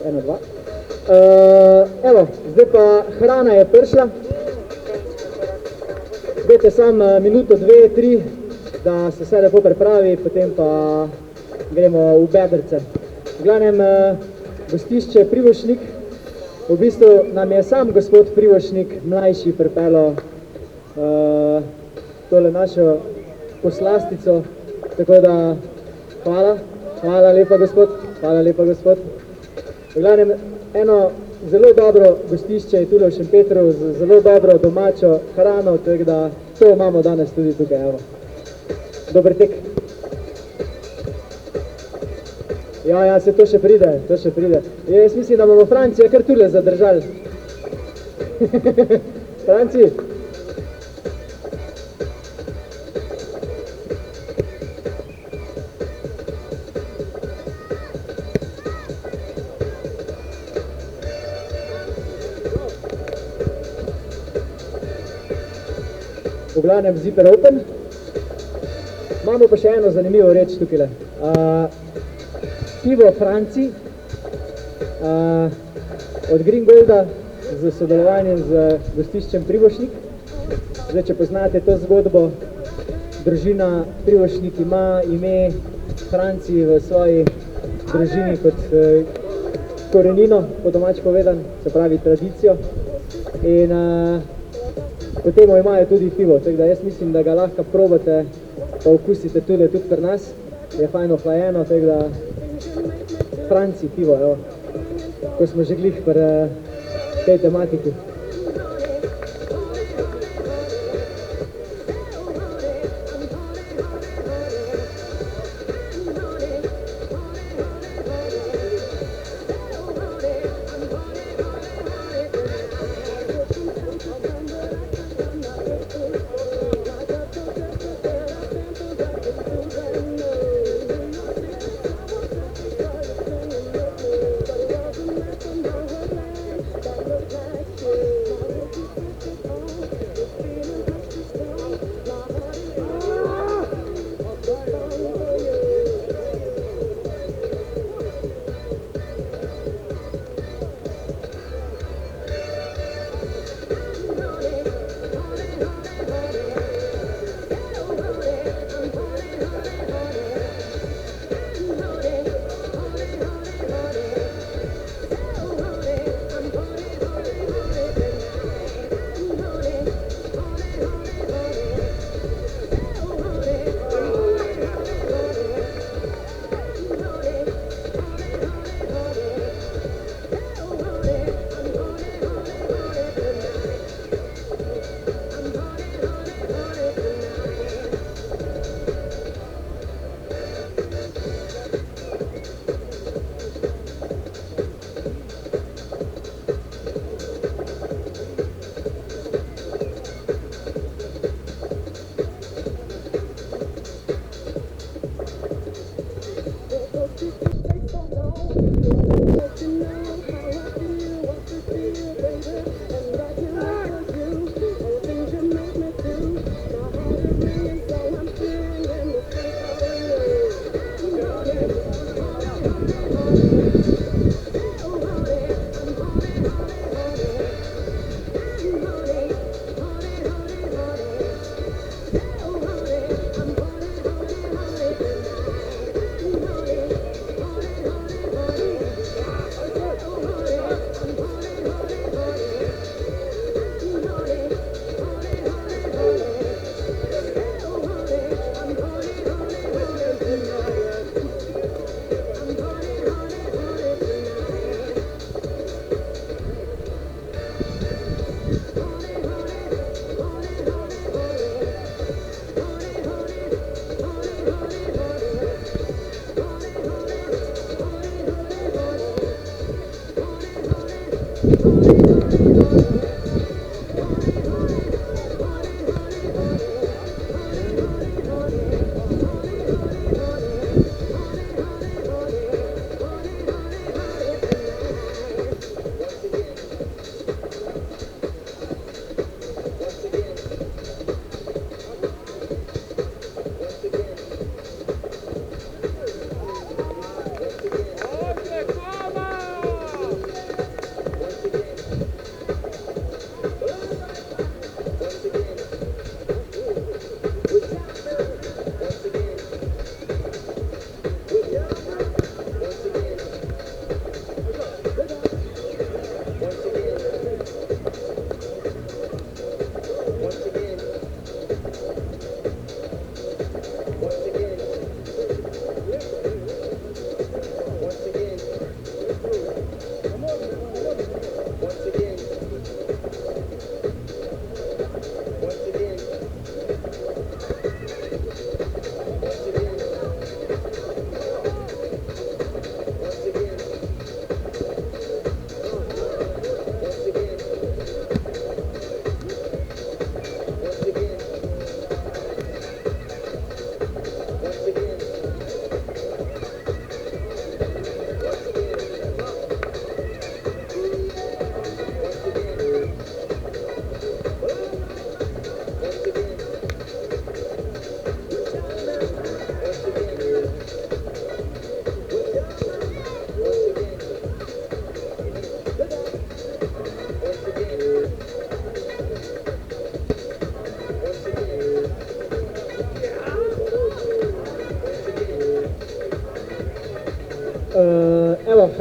Eno, dva. Evo, zdaj pa hrana je prišla. Dajte samo minuto, dve, tri, da se vse lepo pripravi, potem pa gremo v bedrce. V glavnem, gostišče Privošnik, v bistvu nam je sam gospod Privošnik mlajši pripeljal tole našo poslastico, tako da hvala lepa gospod. V glavnem, eno zelo dobro gostišče je tule v Šempetru z zelo dobro domačo hrano, tako da to imamo danes tudi tukaj, evo. Dober tek. Ja, se to še pride. Jaz mislim, da bomo Francija kar tule zadržali. Franci? V glavnem Zipper Open. Imamo pa še eno zanimivo reč tukaj. Pivo Franci od Gringolda z sodelovanjem z gostiščem Privošnik. Zdaj, če poznate to zgodbo, družina Privošnik ima ime Franci v svoji družini kot korenino, po domač povedan, se pravi tradicijo. In potem imajo tudi pivo, tako da jaz mislim, da ga lahko probate, pa okusite tudi pri nas. Je fajno ohlajeno, tako da Franci pivo, evo, ko smo že glih pri tej tematiki.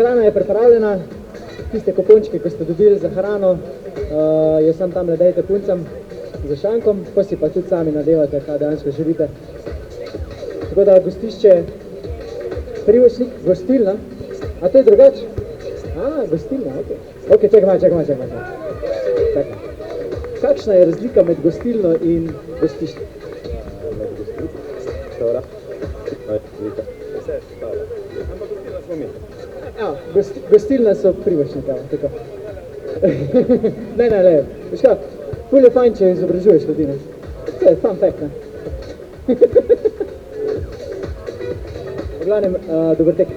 hrana je pripravljena, tiste kupončke, ko ste dobili za hrano, jo sam tamle dajte puncam za šankom, pa si pa tudi sami nadevate, kaj dejansko želite. Tako da gostišče Privošnik, gostilna, a to je drugače? Gostilna, ok. Ok, čakaj malo. Čakaj. Kakšna je razlika med gostilno in gostiščem? Med gostilno? Dobra. Vse je stavlja. Ampak gostilna smo mi. Gostilna so Privošnika, tako. Ne. Veš kaj, ful je fajn, če izobražuješ ljudi, ne? To je fun fact, ne? V glavnem, dober tek.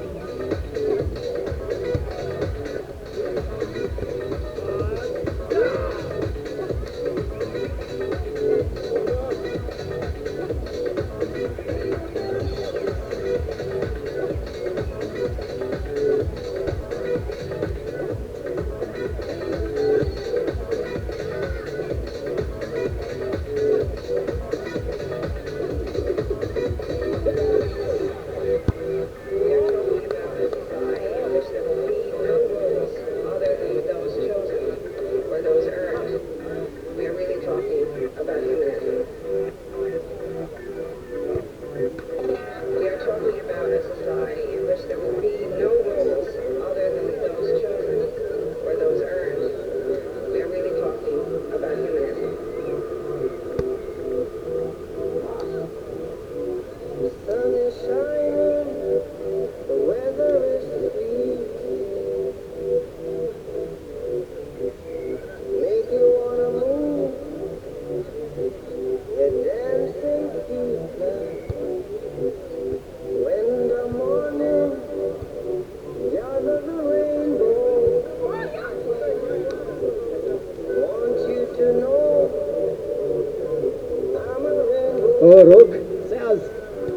Rok, sejaz,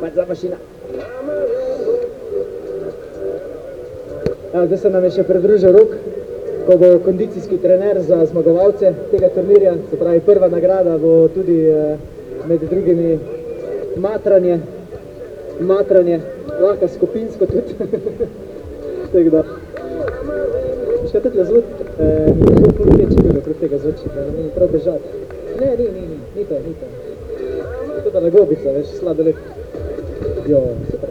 pač za mašina. Zdaj se nam je še pridružil Rok, ko bo kondicijski trener za zmagovalce tega turnirja, se pravi prva nagrada bo tudi med drugimi matranje, lahko skupinsko tudi. Tako da. Veš kaj tudi zvod, zelo polječe tudi okrog tega zvočnika, ne moramo prav bežati. Ne, ni to. To da na gobica, veš, sladoled. Jo, super.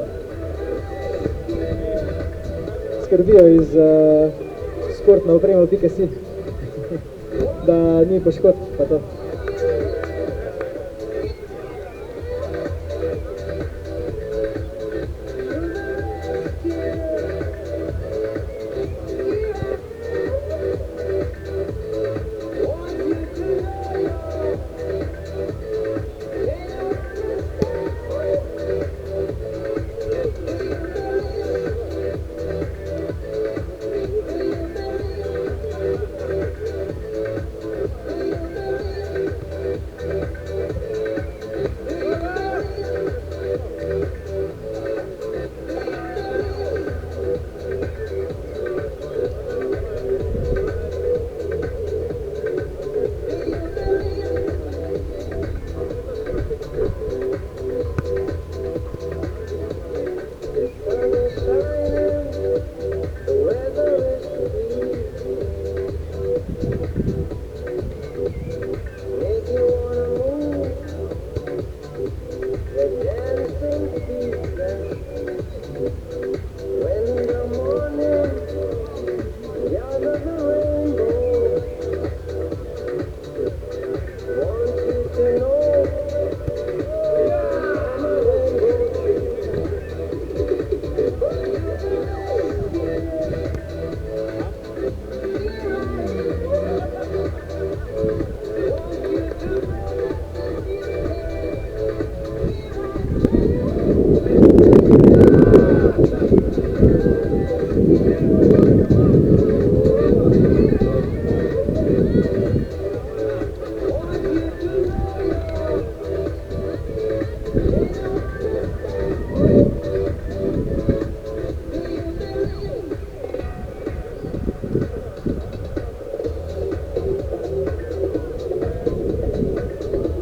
Skrbijo iz športno opremo.si, da ni poškodb pa to.